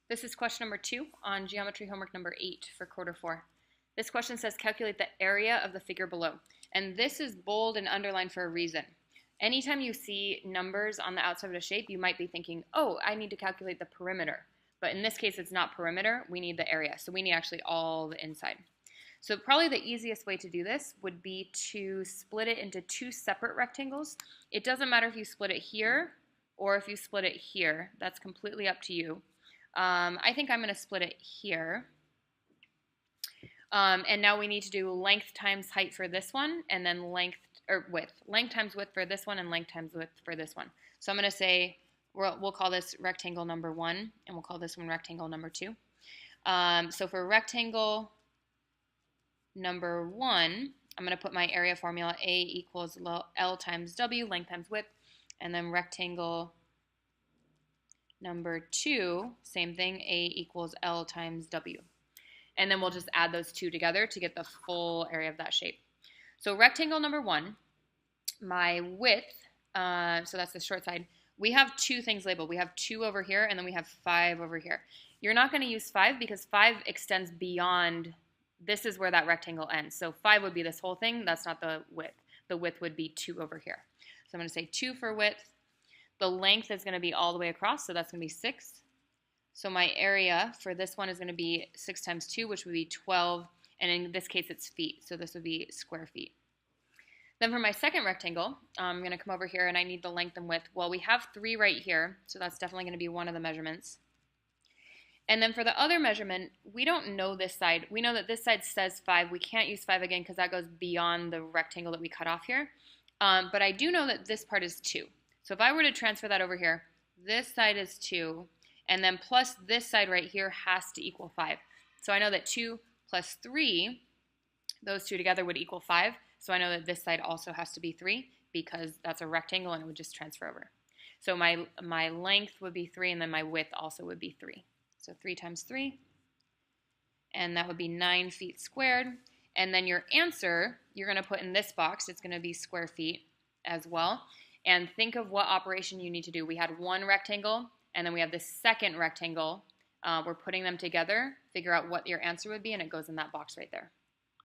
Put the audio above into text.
This is question number 2 on geometry homework number 8 for quarter 4. This question says calculate the area of the figure below. And this is bold and underlined for a reason. Anytime you see numbers on the outside of a shape, you might be thinking, oh, I need to calculate the perimeter. But in this case, it's not perimeter, we need the area. So we need actually all the inside. So probably the easiest way to do this would be to split it into 2 separate rectangles. It doesn't matter if you split it here or if you split it here. That's completely up to you. I think I'm going to split it here. And now we need to do length times height for this one, and then length times width for this one, and length times width for this one. So I'm going to say, we'll call this rectangle number 1, and we'll call this one rectangle number 2. So for rectangle number 1, I'm going to put my area formula, A equals L times W, length times width, and then rectangle number 2, same thing, A equals L times W. And then we'll just add those two together to get the full area of that shape. So rectangle number 1, my width, so that's the short side, we have 2 things labeled. We have 2 over here, and then we have 5 over here. You're not going to use 5 because 5 extends beyond, this is where that rectangle ends. So 5 would be this whole thing. That's not the width. The width would be 2 over here. So I'm going to say 2 for width. The length is going to be all the way across, so that's going to be 6. So my area for this one is going to be 6 times 2, which would be 12, and in this case it's feet, so this would be square feet. Then for my second rectangle, I'm going to come over here and I need the length and width. Well, we have 3 right here, so that's definitely going to be one of the measurements. And then for the other measurement, we don't know this side. We know that this side says 5. We can't use 5 again because that goes beyond the rectangle that we cut off here. But I do know that this part is 2. So if I were to transfer that over here, this side is 2, and then plus this side right here has to equal 5. So I know that 2 plus 3, those two together would equal 5. So I know that this side also has to be 3 because that's a rectangle and it would just transfer over. So my length would be 3, and then my width also would be 3. So 3 times 3, and that would be 9 feet squared. And then your answer, you're going to put in this box. It's going to be square feet as well. And think of what operation you need to do. We had 1 rectangle, and then we have this second rectangle. We're putting them together, figure out what your answer would be, and it goes in that box right there.